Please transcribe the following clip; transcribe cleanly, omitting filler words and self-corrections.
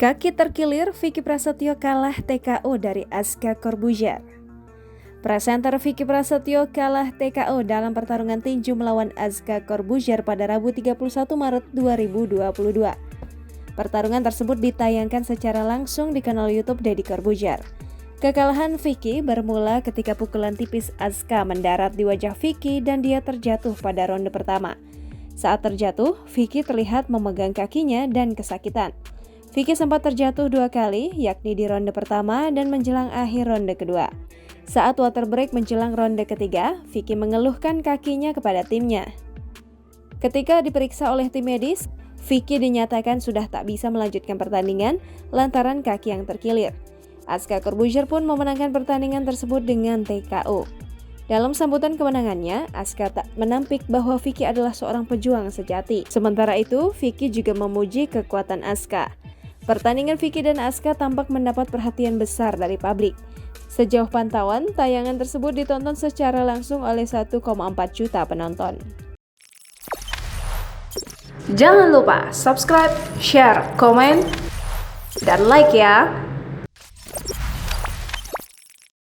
Kaki terkilir, Vicky Prasetyo kalah TKO dari Aska Corbuzier. Presenter Vicky Prasetyo kalah TKO dalam pertarungan tinju melawan Aska Corbuzier pada Rabu 31 Maret 2022. Pertarungan tersebut ditayangkan secara langsung di kanal YouTube Deddy Corbuzier. Kekalahan Vicky bermula ketika pukulan tipis Aska mendarat di wajah Vicky dan dia terjatuh pada ronde pertama. Saat terjatuh, Vicky terlihat memegang kakinya dan kesakitan. Vicky sempat terjatuh 2 kali, yakni di ronde pertama dan menjelang akhir ronde kedua. Saat water break menjelang ronde ketiga, Vicky mengeluhkan kakinya kepada timnya. Ketika diperiksa oleh tim medis, Vicky dinyatakan sudah tak bisa melanjutkan pertandingan lantaran kaki yang terkilir. Aska Corbuzier pun memenangkan pertandingan tersebut dengan TKO. Dalam sambutan kemenangannya, Aska tak menampik bahwa Vicky adalah seorang pejuang sejati. Sementara itu, Vicky juga memuji kekuatan Aska. Pertandingan Vicky dan Aska tampak mendapat perhatian besar dari publik. Sejauh pantauan, tayangan tersebut ditonton secara langsung oleh 1,4 juta penonton. Jangan lupa subscribe, share, komen, dan like ya!